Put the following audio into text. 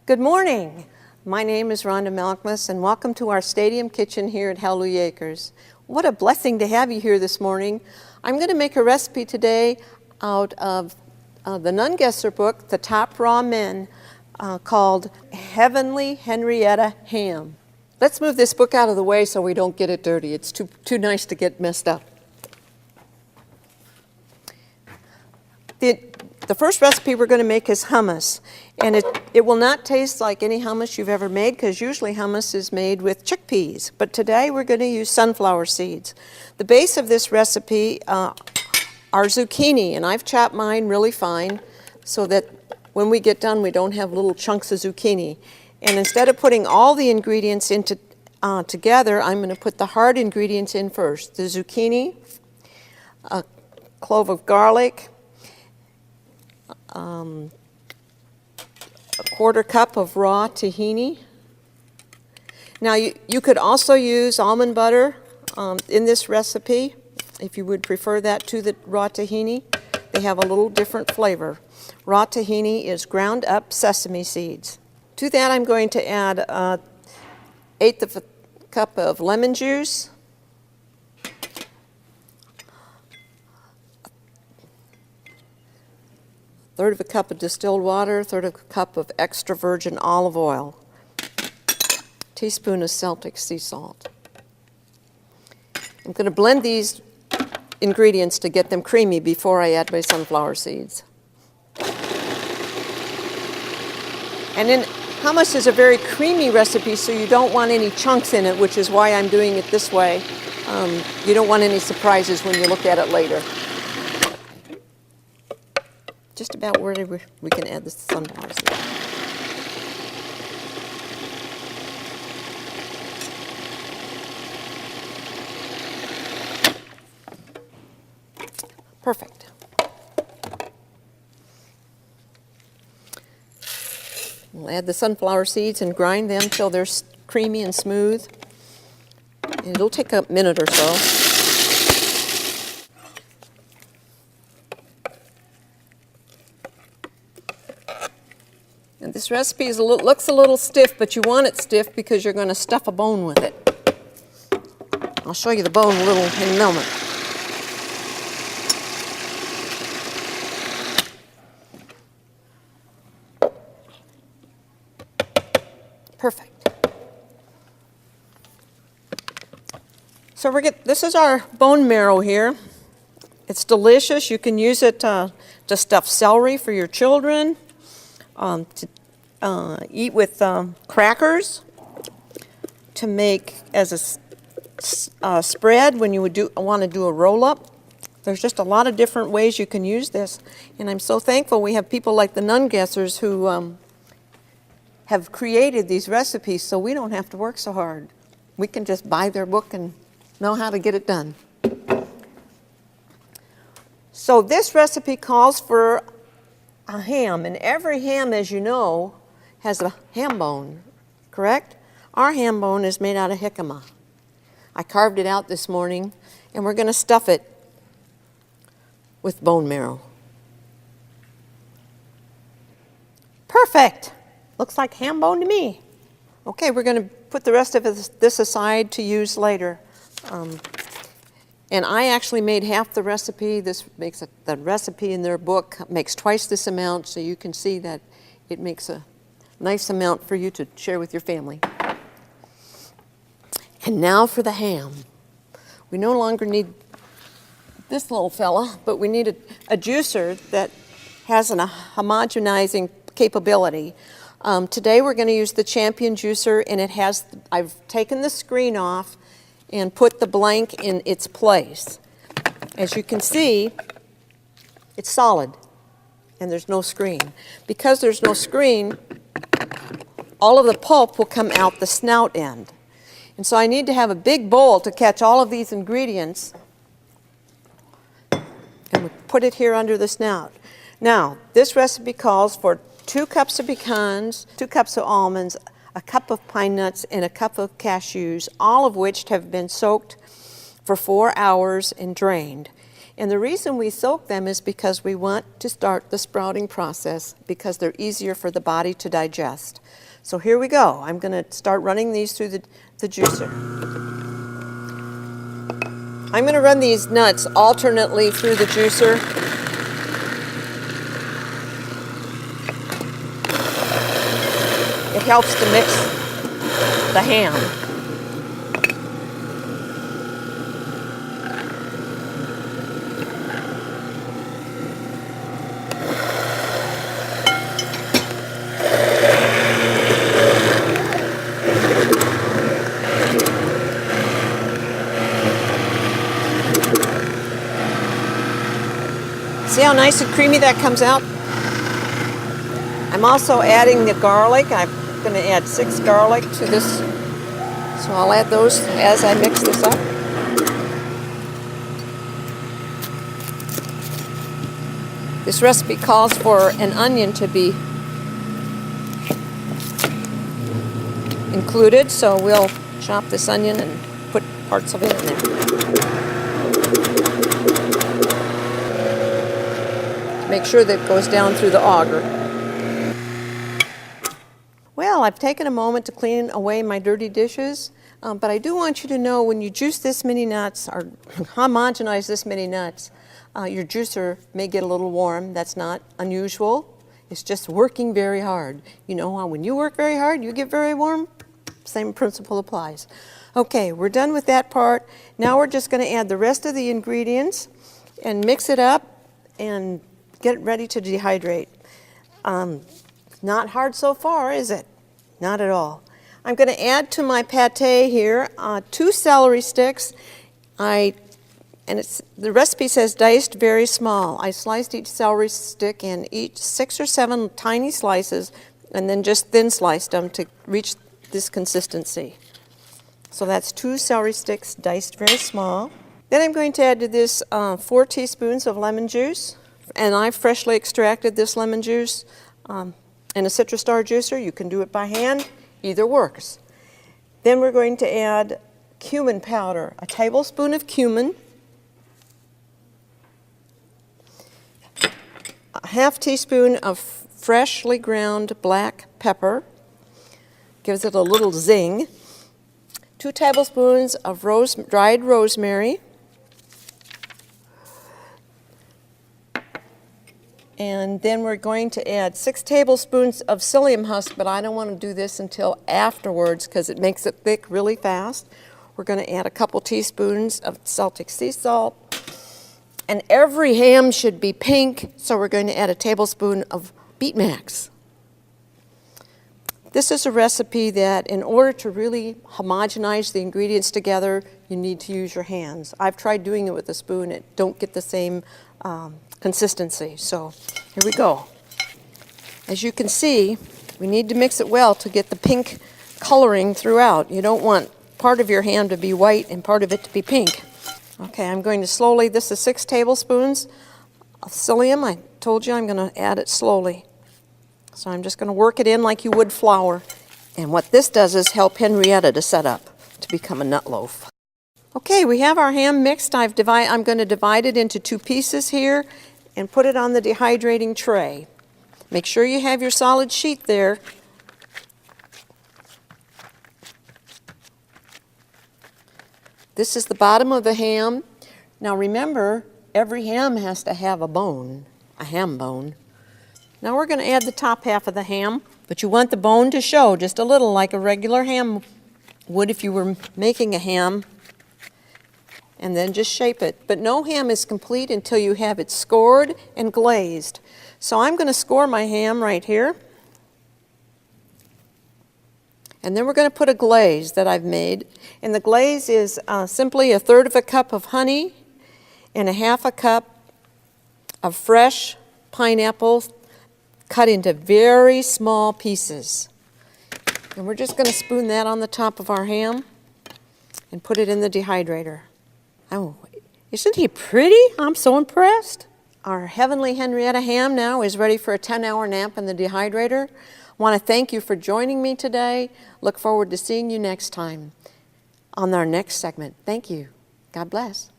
Good morning. My name is Rhonda Malkmus, and welcome to our stadium kitchen here at Hallelujah Acres. What a blessing to have you here this morning. I'm going to make a recipe today out of the Nungesser book, The Top Raw Men, called Heavenly Henrietta Ham. Let's move this book out of the way so we don't get it dirty. It's too nice to get messed up. The first recipe we're going to make is hummus, and it will not taste like any hummus you've ever made because usually hummus is made with chickpeas, but today we're going to use sunflower seeds. The base of this recipe are zucchini, and I've chopped mine really fine so that when we get done we don't have little chunks of zucchini. And instead of putting all the ingredients into together, I'm going to put the hard ingredients in first. The zucchini, a clove of garlic, a quarter cup of raw tahini. Now you could also use almond butter in this recipe if you would prefer that to the raw tahini. They have a little different flavor. Raw tahini is ground up sesame seeds. To that I'm going to add 1/8 of a cup of lemon juice, a 1/3 of a cup of distilled water, 1/3 of a cup of extra virgin olive oil, teaspoon of Celtic sea salt. I'm going to blend these ingredients to get them creamy before I add my sunflower seeds. And then hummus is a very creamy recipe, so you don't want any chunks in it, which is why I'm doing it this way. You don't want any surprises when you look at it later. Just about where we can add the sunflower seeds. Perfect. We'll add the sunflower seeds and grind them till they're creamy and smooth. And it'll take a minute or so. And this recipe looks a little stiff, but you want it stiff because you're going to stuff a bone with it. I'll show you the bone in a moment. Perfect. So this is our bone marrow here. It's delicious. You can use it to stuff celery for your children, to eat with crackers, to make as a spread when you want to do a roll-up. There's just a lot of different ways you can use this, and I'm so thankful we have people like the Nungessers who have created these recipes so we don't have to work so hard. We can just buy their book and know how to get it done. So this recipe calls for a ham, and every ham, as you know, has a ham bone, correct? Our ham bone is made out of jicama. I carved it out this morning, and we're going to stuff it with bone marrow. Perfect. Looks like ham bone to me. Okay, we're going to put the rest of this aside to use later. And I actually made half the recipe. The recipe in their book makes twice this amount, so you can see that it makes a nice amount for you to share with your family. And now for the ham. We no longer need this little fella, but we need a juicer that has a homogenizing capability. Today we're going to use the Champion juicer, and I've taken the screen off and put the blank in its place. As you can see, it's solid and there's no screen. Because there's no screen, all of the pulp will come out the snout end. And so I need to have a big bowl to catch all of these ingredients, and we put it here under the snout. Now, this recipe calls for 2 cups of pecans, 2 cups of almonds, a cup of pine nuts, and a cup of cashews, all of which have been soaked for 4 hours and drained. And the reason we soak them is because we want to start the sprouting process because they're easier for the body to digest. So here we go. I'm going to start running these through the juicer. I'm going to run these nuts alternately through the juicer. It helps to mix the ham. See how nice and creamy that comes out? I'm also adding the garlic. I'm going to add 6 garlic to this. So I'll add those as I mix this up. This recipe calls for an onion to be included, so we'll chop this onion and put parts of it in there. Make sure that it goes down through the auger. Well, I've taken a moment to clean away my dirty dishes, but I do want you to know when you juice this many nuts or homogenize this many nuts, your juicer may get a little warm. That's not unusual. It's just working very hard. You know how when you work very hard, you get very warm? Same principle applies. Okay, we're done with that part. Now we're just going to add the rest of the ingredients and mix it up and get ready to dehydrate. Not hard so far, is it? Not at all. I'm going to add to my pate here 2 celery sticks. The recipe says diced very small. I sliced each celery stick in each 6 or 7 tiny slices and then just thin sliced them to reach this consistency. So that's 2 celery sticks diced very small. Then I'm going to add to this 4 teaspoons of lemon juice. And I've freshly extracted this lemon juice in a Citrus Star juicer. You can do it by hand. Either works. Then we're going to add cumin powder, a tablespoon of cumin, a ½ teaspoon of freshly ground black pepper, gives it a little zing, 2 tablespoons of dried rosemary, and then we're going to add 6 tablespoons of psyllium husk, but I don't want to do this until afterwards because it makes it thick really fast. We're going to add a couple teaspoons of Celtic sea salt. And every ham should be pink, so we're going to add a tablespoon of beet max. This is a recipe that in order to really homogenize the ingredients together, you need to use your hands. I've tried doing it with a spoon. It don't get the same consistency. So here we go. As you can see, we need to mix it well to get the pink coloring throughout. You don't want part of your ham to be white and part of it to be pink. Okay, I'm going to slowly, this is 6 tablespoons of psyllium. I told you I'm going to add it slowly. So I'm just going to work it in like you would flour. And what this does is help Henrietta to set up to become a nut loaf. Okay, we have our ham mixed. I'm going to divide it into 2 pieces here and put it on the dehydrating tray. Make sure you have your solid sheet there. This is the bottom of the ham. Now remember, every ham has to have a bone, a ham bone. Now we're going to add the top half of the ham, but you want the bone to show just a little like a regular ham would if you were making a ham. And then just shape it. But no ham is complete until you have it scored and glazed. So I'm going to score my ham right here. And then we're going to put a glaze that I've made. And the glaze is simply 1/3 cup of honey and 1/2 cup of fresh pineapple cut into very small pieces. And we're just going to spoon that on the top of our ham and put it in the dehydrator. Oh, isn't he pretty? I'm so impressed. Our Heavenly Henrietta ham now is ready for a 10-hour nap in the dehydrator. I want to thank you for joining me today. Look forward to seeing you next time on our next segment. Thank you. God bless.